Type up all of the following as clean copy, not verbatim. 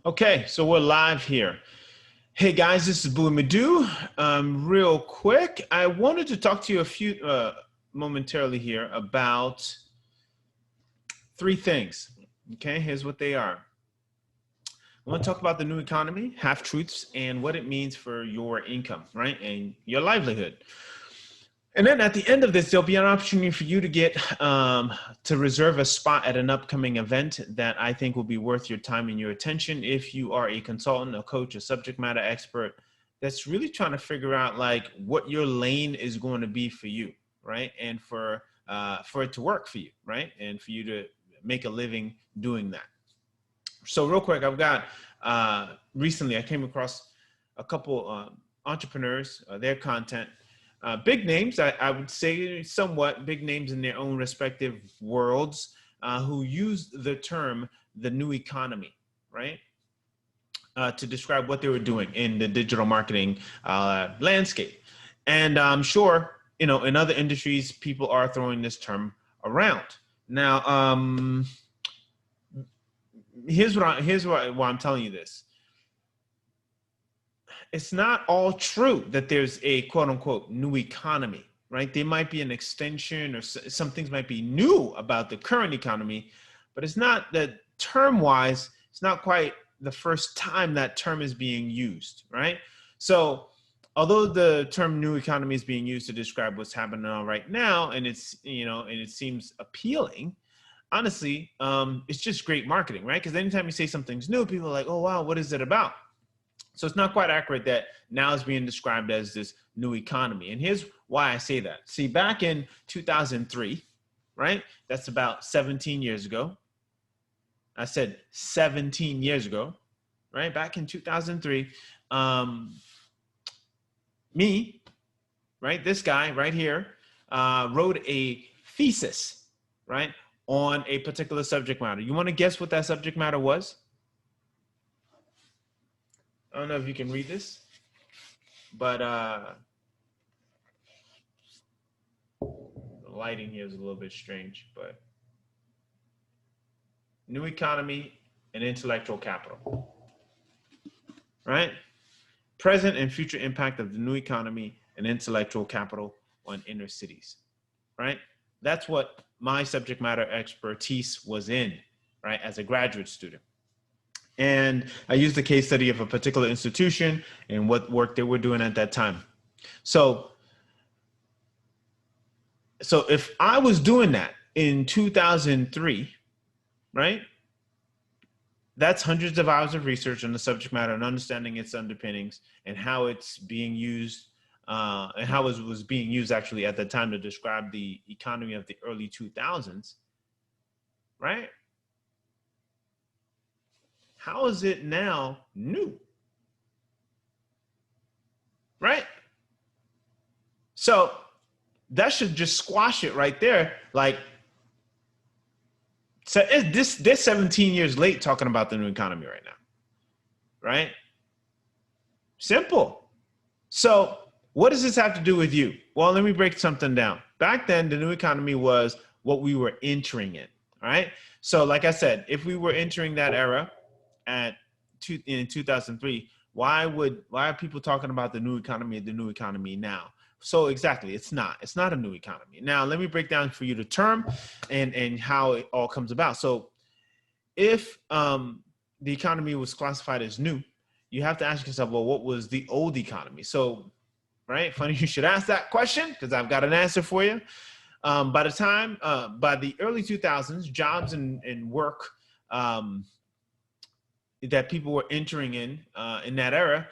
Okay, so we're live here. Hey guys, this is Bui Madu. Real quick, I wanted to talk to you a few momentarily here about three things. Okay, here's what they are. I want to talk about the new economy, half truths, and what it means for your income, right, and your livelihood. And then at the end of this, there'll be an opportunity for you to get to reserve a spot at an upcoming event that I think will be worth your time and your attention if you are a consultant, a coach, a subject matter expert that's really trying to figure out like what your lane is going to be for you, right? And for it to work for you, right? And for you to make a living doing that. So real quick, I've got recently I came across a couple entrepreneurs, their content. Big names, I would say somewhat big names in their own respective worlds who use the term the new economy, right? To describe what they were doing in the digital marketing landscape. And I'm sure, you know, in other industries, people are throwing this term around. Now, here's why I'm telling you this. It's not all true that there's a quote unquote new economy, right? There might be an extension or some things might be new about the current economy, but it's not that term wise, it's not quite the first time that term is being used, right? So although the term new economy is being used to describe what's happening right now, and it's, you know, and it seems appealing, honestly, it's just great marketing, right? Because anytime you say something's new, people are like, oh, wow, what is it about? So it's not quite accurate that now it's being described as this new economy. And here's why I say that. See, back in 2003, right? That's about 17 years ago. I said 17 years ago, right? Back in 2003, me, right? This guy right here wrote a thesis, right? On a particular subject matter. You want to guess what that subject matter was? I don't know if you can read this, but the lighting here is a little bit strange, but new economy and intellectual capital, right? Present and future impact of the new economy and intellectual capital on inner cities, right? That's what my subject matter expertise was in, right, as a graduate student. And I used the case study of a particular institution and what work they were doing at that time. So if I was doing that in 2003, right, that's hundreds of hours of research on the subject matter and understanding its underpinnings and how it's being used and how it was being used actually at the time to describe the economy of the early 2000s, right? How is it now new? Right? So that should just squash it right there. Like, so they're 17 years late talking about the new economy right now. Right? Simple. So what does this have to do with you? Well, let me break something down. Back then, the new economy was what we were entering in. All right. So like I said, if we were entering that era in 2003, why are people talking about the new economy now? So exactly, it's not a new economy. Now, let me break down for you the term and how it all comes about. So if the economy was classified as new, you have to ask yourself, well, what was the old economy? So, right, funny you should ask that question because I've got an answer for you. By the early 2000s, jobs and work that people were entering in that era,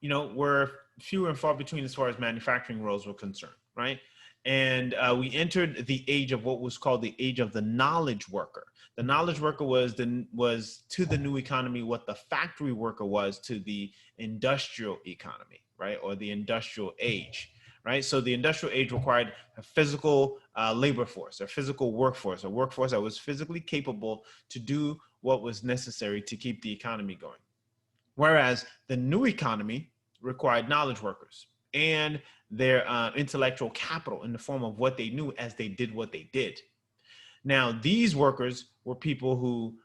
were fewer and far between as far as manufacturing roles were concerned, right? And we entered the age of what was called the age of the knowledge worker. The knowledge worker was to the new economy what the factory worker was to the industrial economy, right? Or the industrial age, right? So the industrial age required a physical labor force, a physical workforce, a workforce that was physically capable to do what was necessary to keep the economy going. Whereas the new economy required knowledge workers and their intellectual capital in the form of what they knew as they did what they did. Now, these workers were people who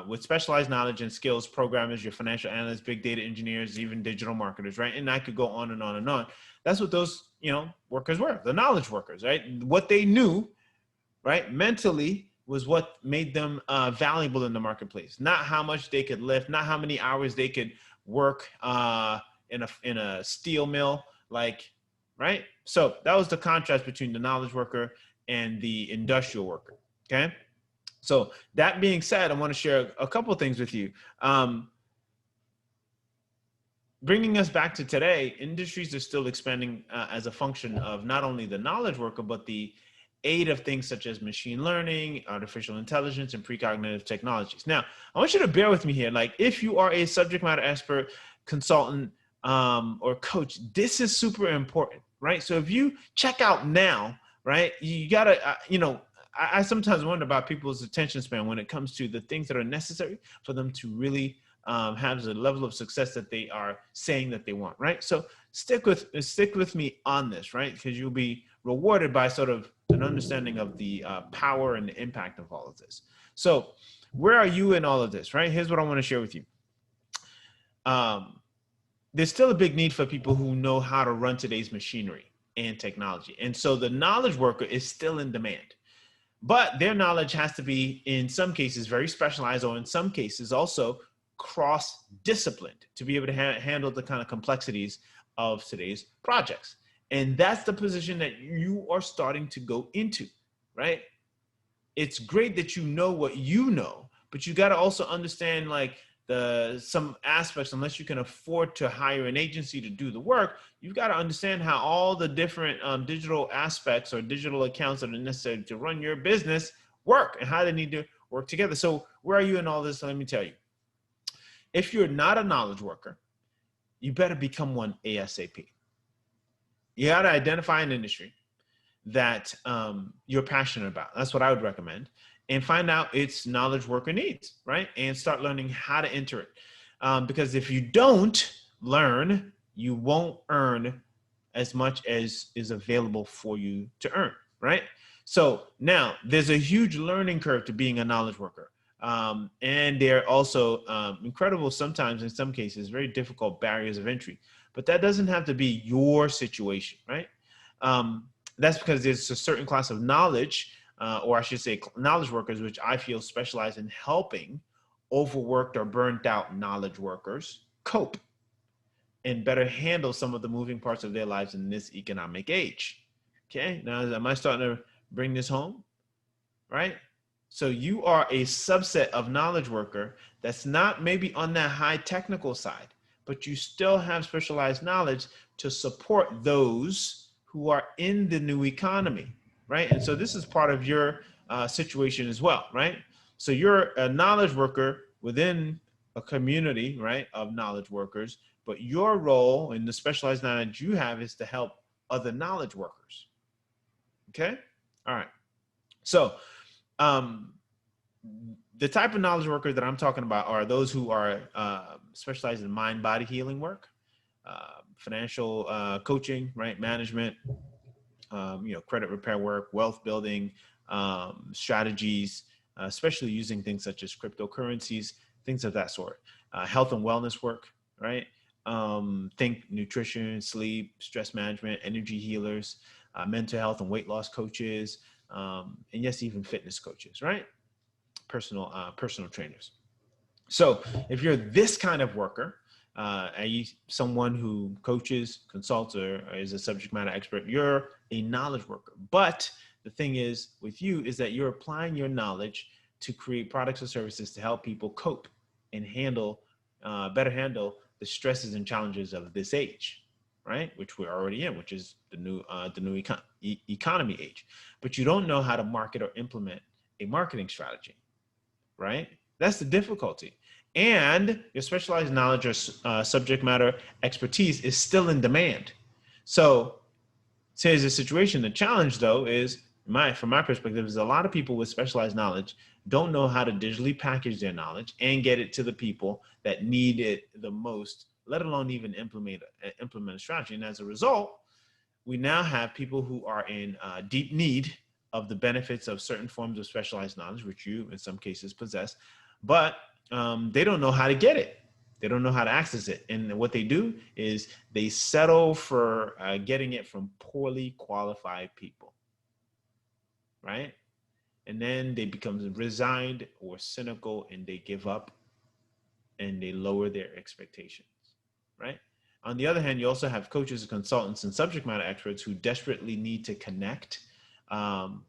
with specialized knowledge and skills, programmers, your financial analysts, big data engineers, even digital marketers, right? And I could go on and on and on. That's what those, workers were, the knowledge workers, right? What they knew, right, mentally was what made them valuable in the marketplace. Not how much they could lift, not how many hours they could work in a steel mill, like, right? So that was the contrast between the knowledge worker and the industrial worker, okay? So that being said, I want to share a couple of things with you. Bringing us back to today, industries are still expanding as a function of not only the knowledge worker, but the aid of things such as machine learning, artificial intelligence, and precognitive technologies. Now, I want you to bear with me here. Like, if you are a subject matter expert, consultant, or coach, this is super important, right? So if you check out now, right, you gotta, I sometimes wonder about people's attention span when it comes to the things that are necessary for them to really have the level of success that they are saying that they want, right? So stick with me on this, right? Because you'll be rewarded by sort of an understanding of the power and the impact of all of this. So where are you in all of this, right? Here's what I want to share with you. There's still a big need for people who know how to run today's machinery and technology. And so the knowledge worker is still in demand. But their knowledge has to be, in some cases, very specialized, or in some cases also cross-disciplined to be able to handle the kind of complexities of today's projects. And that's the position that you are starting to go into, right? It's great that you know what you know, but you got to also understand like some aspects. Unless you can afford to hire an agency to do the work, you've got to understand how all the different digital aspects or digital accounts that are necessary to run your business work and how they need to work together. So where are you in all this? Let me tell you. If you're not a knowledge worker, you better become one ASAP. You got to identify an industry that you're passionate about. That's what I would recommend. And find out its knowledge worker needs, right? And start learning how to enter it. Because if you don't learn, you won't earn as much as is available for you to earn, right? So now there's a huge learning curve to being a knowledge worker. And there are also incredible, sometimes in some cases, very difficult barriers of entry. But that doesn't have to be your situation, right? That's because there's a certain class of knowledge, or I should say knowledge workers, which I feel specialize in helping overworked or burnt out knowledge workers cope and better handle some of the moving parts of their lives in this economic age. Okay, now am I starting to bring this home? Right? So you are a subset of knowledge worker that's not maybe on that high technical side, but you still have specialized knowledge to support those who are in the new economy, right? And so this is part of your situation as well, right? So you're a knowledge worker within a community, right, of knowledge workers, but your role in the specialized knowledge you have is to help other knowledge workers. Okay? All right. So the type of knowledge workers that I'm talking about are those who are specialized in mind-body healing work, financial coaching, right, management, credit repair work, wealth building, strategies, especially using things such as cryptocurrencies, things of that sort, health and wellness work, right? Think nutrition, sleep, stress management, energy healers, mental health and weight loss coaches, and yes, even fitness coaches, right? Personal trainers. So if you're this kind of worker, are you someone who coaches, consults, or is a subject matter expert, you're a knowledge worker. But the thing is with you is that you're applying your knowledge to create products or services to help people cope and better handle the stresses and challenges of this age, right? Which we're already in, which is the new economy age. But you don't know how to market or implement a marketing strategy, right? That's the difficulty. And your specialized knowledge or subject matter expertise is still in demand. So here's the situation. The challenge, though, is from my perspective, is a lot of people with specialized knowledge don't know how to digitally package their knowledge and get it to the people that need it the most, let alone even implement a strategy. And as a result, we now have people who are in deep need of the benefits of certain forms of specialized knowledge, which you in some cases possess, but they don't know how to get it. They don't know how to access it. And what they do is they settle for getting it from poorly qualified people, right? And then they become resigned or cynical, and they give up and they lower their expectations, right? On the other hand, you also have coaches, consultants, and subject matter experts who desperately need to connect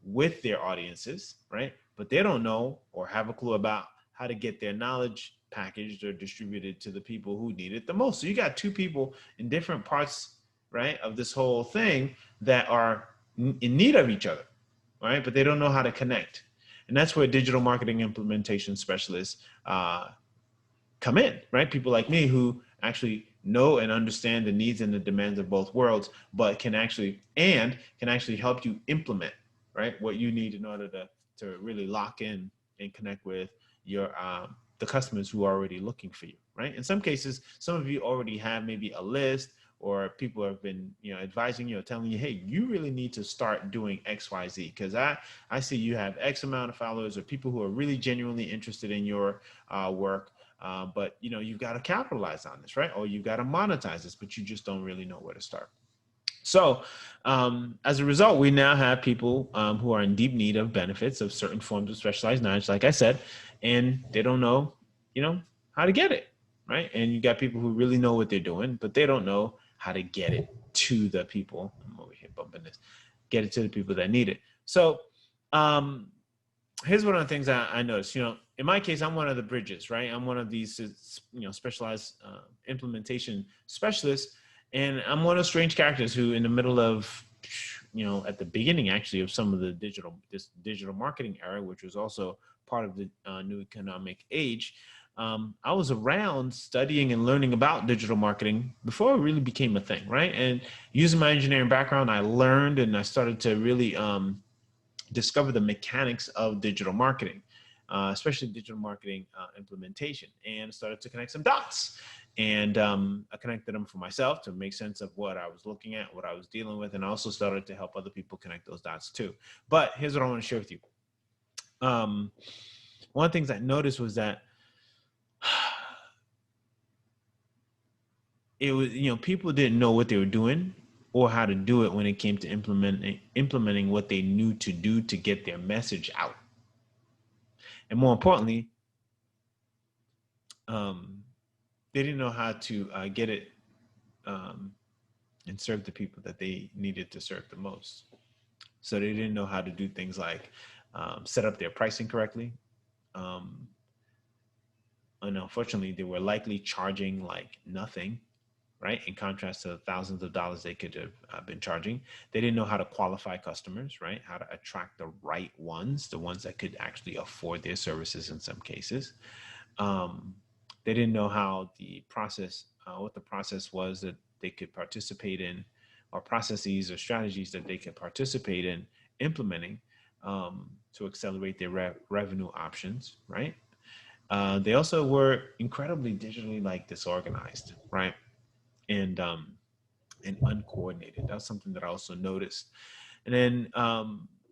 with their audiences, right? But they don't know or have a clue about how to get their knowledge packaged or distributed to the people who need it the most. So you got two people in different parts, right, of this whole thing that are in need of each other, right? But they don't know how to connect. And that's where digital marketing implementation specialists come in, right? People like me who actually know and understand the needs and the demands of both worlds, but can actually help you implement, right, what you need in order to really lock in and connect with your the customers who are already looking for you, right? In some cases, some of you already have maybe a list, or people have been, advising you or telling you, hey, you really need to start doing XYZ, because I see you have X amount of followers or people who are really genuinely interested in your work. But you've got to capitalize on this, right? Or you've got to monetize this, but you just don't really know where to start. So as a result, we now have people who are in deep need of benefits of certain forms of specialized knowledge, like I said, and they don't know, how to get it, right? And you got people who really know what they're doing, but they don't know how to get it to the people. I'm over here bumping this. Get it to the people that need it. So here's one of the things I noticed. In my case, I'm one of the bridges, right? I'm one of these, specialized implementation specialists, and I'm one of those strange characters who, in the middle of, at the beginning actually of some of this digital marketing era, which was also part of the new economic age, I was around studying and learning about digital marketing before it really became a thing, right? And using my engineering background, I learned and I started to really discover the mechanics of digital marketing, especially digital marketing implementation, and started to connect some dots. And I connected them for myself to make sense of what I was looking at, what I was dealing with, and I also started to help other people connect those dots too. But here's what I want to share with you. One of the things I noticed was that it was, people didn't know what they were doing or how to do it when it came to implementing what they knew to do to get their message out. And more importantly, they didn't know how to get it and serve the people that they needed to serve the most. So they didn't know how to do things like set up their pricing correctly. And unfortunately, they were likely charging like nothing, right? In contrast to the thousands of dollars they could have been charging. They didn't know how to qualify customers, right? How to attract the right ones, the ones that could actually afford their services in some cases. They didn't know how the process, what the process was that they could participate in, or processes or strategies that they could participate in implementing to accelerate their revenue options, right? They also were incredibly digitally disorganized, right? And uncoordinated. That's something that I also noticed. And then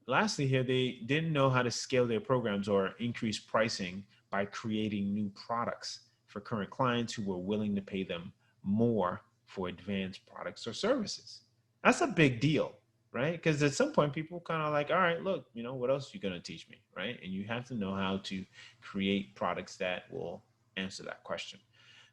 lastly here, they didn't know how to scale their programs or increase pricing by creating new products for current clients who were willing to pay them more for advanced products or services. That's a big deal, right? Because at some point people kind of like, all right, look, what else are you going to teach me, right? And you have to know how to create products that will answer that question.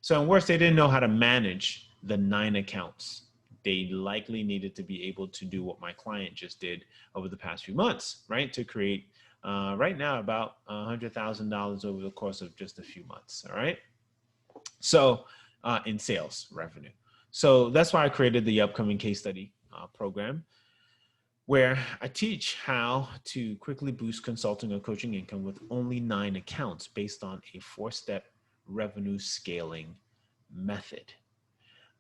So in worse, they didn't know how to manage the 9 accounts. They likely needed to be able to do what my client just did over the past few months, right? To create right now about $100,000 over the course of just a few months, all right? So in sales revenue. So that's why I created the upcoming case study program, where I teach how to quickly boost consulting or coaching income with only 9 accounts based on a 4-step revenue scaling method.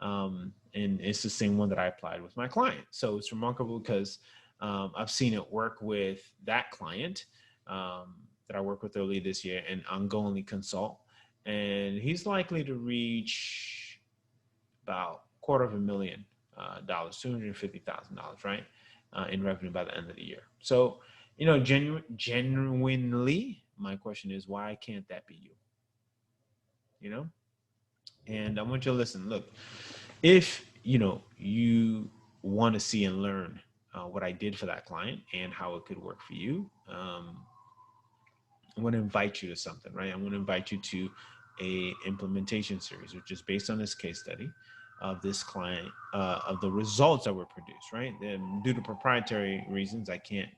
And it's the same one that I applied with my client. So it's remarkable because I've seen it work with that client that I worked with earlier this year and ongoingly consult. And he's likely to reach about $250,000, $250,000, right? In revenue by the end of the year. So, genuinely, my question is, why can't that be you? you know? And I want you to listen. Look, if you want to see and learn what I did for that client and how it could work for you, I want to invite you to something, right? I want to invite you to a implementation series, which is based on this case study of this client, of the results that were produced, right? And due to proprietary reasons, I can't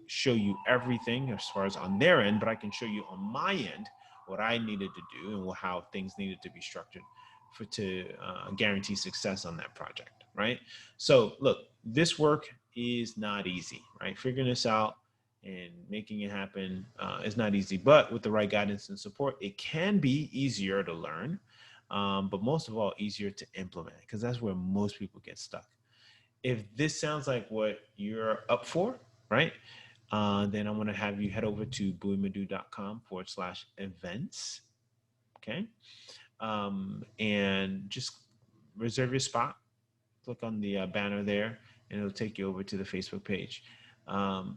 show you everything as far as on their end, but I can show you on my end what I needed to do and how things needed to be structured to guarantee success on that project, right? So look, this work is not easy, right? Figuring this out and making it happen is not easy, but with the right guidance and support, it can be easier to learn, but most of all, easier to implement, because that's where most people get stuck. If this sounds like what you're up for, right, then I want to have you head over to buiemadu.com/events, okay, and just reserve your spot. Click on the banner there, and it'll take you over to the Facebook page.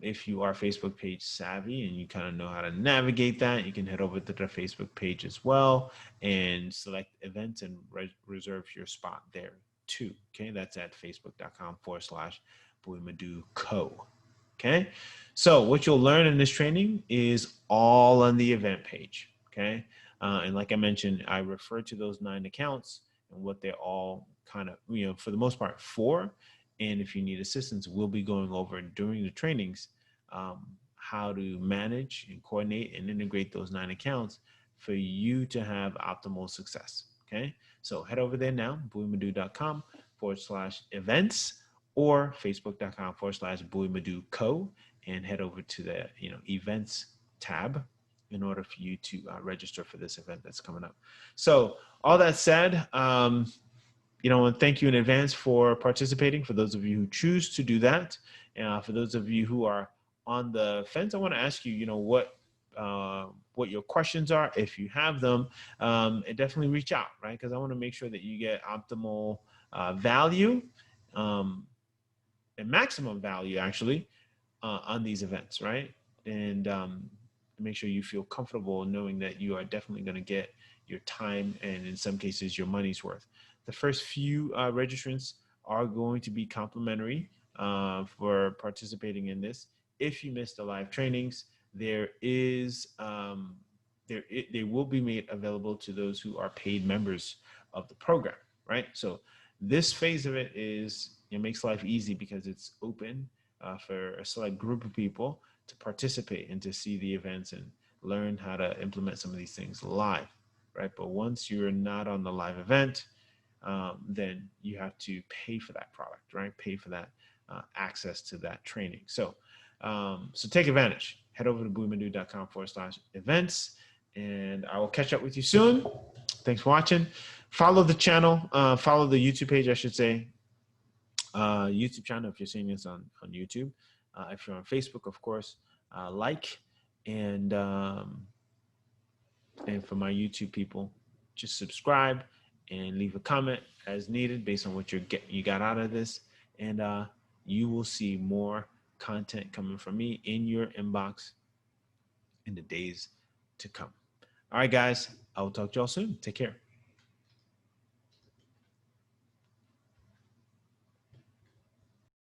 If you are Facebook page savvy and you kind of know how to navigate that, you can head over to the Facebook page as well and select events and reserve your spot there too. Okay, that's at facebook.com/BuiMaduCo. Okay, so what you'll learn in this training is all on the event page. Okay, and like I mentioned, I refer to those 9 accounts and what they're all kind of, for the most part, for. And if you need assistance, we'll be going over during the trainings how to manage and coordinate and integrate those 9 accounts for you to have optimal success. Okay, so head over there now, buiemadu.com/events or facebook.com/BuiMaduCo, and head over to the events tab in order for you to register for this event that's coming up. So all that said, and thank you in advance for participating. For those of you who choose to do that, for those of you who are on the fence, I want to ask you, what your questions are, if you have them, and definitely reach out, right? Because I want to make sure that you get optimal value and maximum value, actually, on these events, right? And make sure you feel comfortable knowing that you are definitely going to get your time and in some cases your money's worth. The first few registrants are going to be complimentary for participating in this. If you missed the live trainings, they will be made available to those who are paid members of the program, right? So this phase of it makes life easy because it's open for a select group of people to participate and to see the events and learn how to implement some of these things live, right? But once you're not on the live event, then you have to pay for that product, right? Pay for that access to that training. So take advantage. Head over to buiemadu.com/events, and I will catch up with you soon. Thanks for watching. Follow the channel, follow the YouTube page, I should say. YouTube channel if you're seeing this on YouTube. If you're on Facebook, of course, like, and for my YouTube people, just subscribe and leave a comment as needed based on what you got out of this, and you will see more content coming from me in your inbox in the days to come. All right, guys, I will talk to y'all soon. Take care.